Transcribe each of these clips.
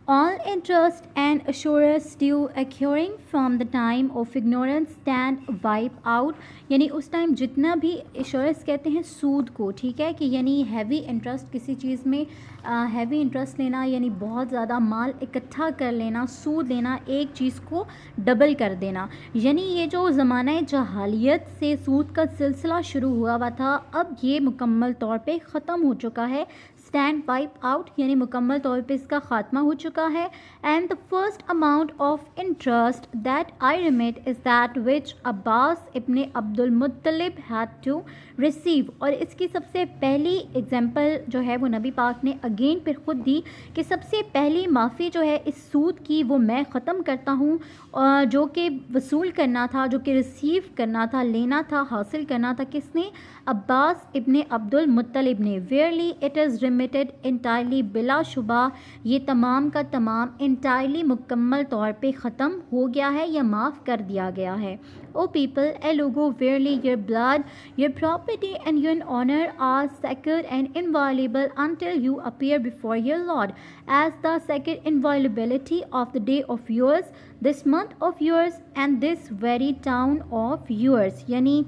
All interest and assurance due accruing from the time of ignorance stand wipe out. یعنی اس time جتنا بھی assurance کہتے ہیں سود کو, ٹھیک ہے, کہ یعنی ہیوی انٹرسٹ کسی چیز میں ہیوی انٹرسٹ لینا, یعنی بہت زیادہ مال اکٹھا کر لینا, سود لینا, ایک چیز کو ڈبل کر دینا. یعنی یہ جو زمانہ جہالیت سے سود کا سلسلہ شروع ہوا ہوا تھا, اب یہ مکمل طور پہ ختم ہو چکا ہے. اسٹینڈ وائپ آؤٹ یعنی مکمل طور پہ اس کا خاتمہ ہو چکا ہے. And the first amount of interest that I remit is that which Abbas ibn Abd Muttalib had to receive. اور اس کی سب سے پہلی اگزامپل جو ہے وہ نبی پاک نے اگین پھر خود دی کہ سب سے پہلی معافی جو ہے اس سود کی وہ میں ختم کرتا ہوں, جو کہ وصول کرنا تھا, جو کہ ریسیو کرنا تھا, لینا تھا, حاصل کرنا تھا کس نے؟ عباس ابن عبد المطلب نے. ویئرلی اٹ از ریمیٹڈ انٹائرلی, بلا شبہ یہ تمام کا تمام انٹائرلی مکمل طور پہ ختم ہو گیا ہے یا معاف کر دیا گیا ہے. او پیپل, اے لوگو, verily your blood, your property and your honour are sacred and inviolable until you appear before your lord, as the sacred inviolability of the day of yours, this month of yours and this very town of yours. یعنی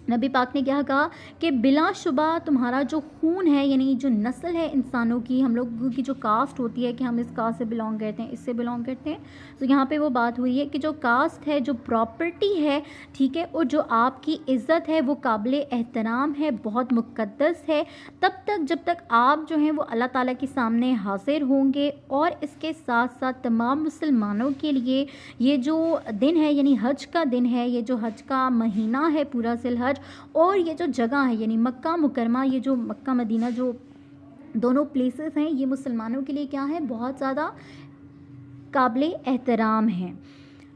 نبی پاک نے کیا کہا کہ بلا شبہ تمہارا جو خون ہے, یعنی جو نسل ہے انسانوں کی, ہم لوگوں کی جو کاسٹ ہوتی ہے کہ ہم اس کاسٹ سے بلانگ کرتے ہیں, اس سے بلانگ کرتے ہیں, تو یہاں پہ وہ بات ہوئی ہے کہ جو کاسٹ ہے, جو پراپرٹی ہے, ٹھیک ہے, اور جو آپ کی عزت ہے وہ قابل احترام ہے, بہت مقدس ہے, تب تک جب تک آپ جو ہیں وہ اللہ تعالیٰ کے سامنے حاضر ہوں گے. اور اس کے ساتھ ساتھ تمام مسلمانوں کے لیے یہ جو دن ہے, یعنی حج کا دن ہے, یہ جو حج کا مہینہ ہے پورا ذی الحج, اور یہ جو جگہ ہے یعنی مکہ مکرمہ, یہ جو مکہ مدینہ جو دونوں پلیسز ہیں, یہ مسلمانوں کے لیے کیا ہے؟ بہت زیادہ قابل احترام ہیں.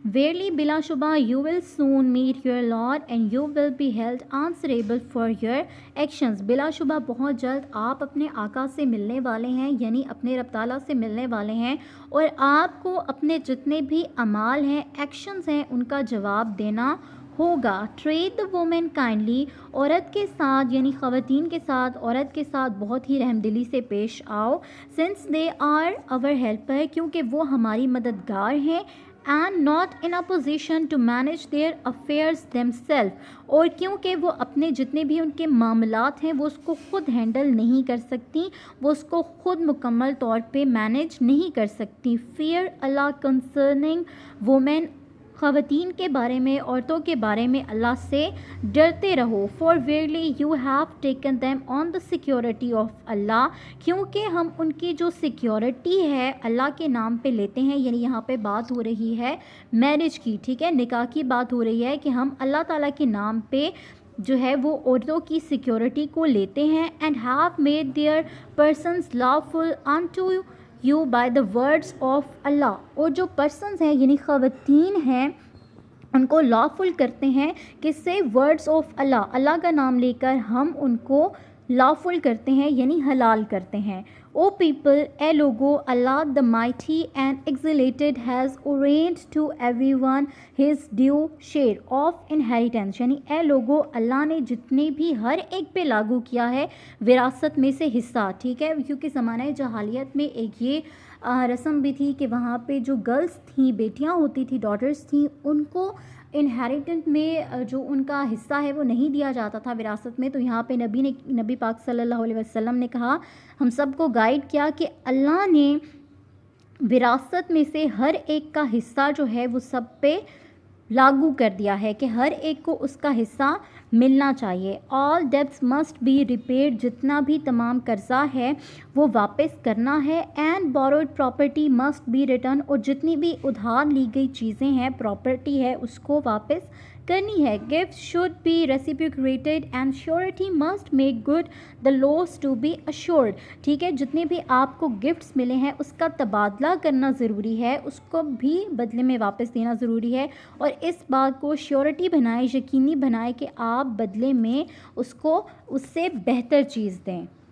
ویئرلی بلا شبہ you will soon meet your lord and you will be held answerable for your actions. بلا شبہ بہت جلد آپ اپنے آقا سے ملنے والے ہیں, یعنی اپنے رب تعالیٰ سے ملنے والے ہیں, اور آپ کو اپنے جتنے بھی اعمال ہیں, ایکشنز ہیں, ان کا جواب دینا ہوگا. ٹریٹ دا وومن کائنڈلی, عورت کے ساتھ یعنی خواتین کے ساتھ, عورت کے ساتھ بہت ہی رحم دلی سے پیش آؤ. Since they are our helper, کیونکہ وہ ہماری مددگار ہیں. And not in a position to manage their affairs themselves, اور کیونکہ وہ اپنے جتنے بھی ان کے معاملات ہیں وہ اس کو خود ہینڈل نہیں کر سکتی, وہ اس کو خود مکمل طور پہ مینیج نہیں کر سکتی. فیئر اللہ کنسرننگ وومین, خواتین کے بارے میں, عورتوں کے بارے میں اللہ سے ڈرتے رہو. For verily you have taken them on the security of Allah, کیونکہ ہم ان کی جو سیکیورٹی ہے اللہ کے نام پہ لیتے ہیں. یعنی یہاں پہ بات ہو رہی ہے میرج کی, ٹھیک ہے, نکاح کی بات ہو رہی ہے کہ ہم اللہ تعالیٰ کے نام پہ جو ہے وہ عورتوں کی سیکیورٹی کو لیتے ہیں. And have made their persons lawful unto you by the words of Allah, اور جو پرسنز ہیں یعنی خواتین ہیں ان کو لافل کرتے ہیں کس سے؟ ورڈس آف اللہ, اللہ کا نام لے کر ہم ان کو لافل کرتے ہیں یعنی حلال کرتے ہیں. او پیپل, اے لوگو, Allah the mighty and exalted has ordained to every one his due share of inheritance. یعنی اے لوگو, اللہ نے جتنے بھی ہر ایک پہ لاگو کیا ہے وراثت میں سے حصہ, ٹھیک ہے, کیونکہ زمانہ جہالیت میں ایک یہ رسم بھی تھی کہ وہاں پہ جو گرلس تھیں, بیٹیاں ہوتی تھیں, ڈاٹرس تھیں, ان کو انہیریٹنٹ میں جو ان کا حصہ ہے وہ نہیں دیا جاتا تھا وراثت میں. تو یہاں پہ نبی پاک صلی اللہ علیہ وسلم نے کہا, ہم سب کو گائیڈ کیا کہ اللہ نے وراثت میں سے ہر ایک کا حصہ جو ہے وہ سب پہ لاگو کر دیا ہے کہ ہر ایک کو اس کا حصہ ملنا چاہیے. All debts must be repaid, جتنا بھی تمام قرضہ ہے وہ واپس کرنا ہے. And borrowed property must be return, اور جتنی بھی ادھار لی گئی چیزیں ہیں, پراپرٹی ہے, اس کو واپس کرنی ہے. Gift should be reciprocated and surety must make good the loss to be assured. ٹھیک ہے, جتنے بھی آپ کو گفٹس ملے ہیں اس کا تبادلہ کرنا ضروری ہے, اس کو بھی بدلے میں واپس دینا ضروری ہے, اور اس بات کو شیورٹی بنائے, یقینی بنائے کہ آپ بدلے میں اس کو اس سے بہتر چیز دیں.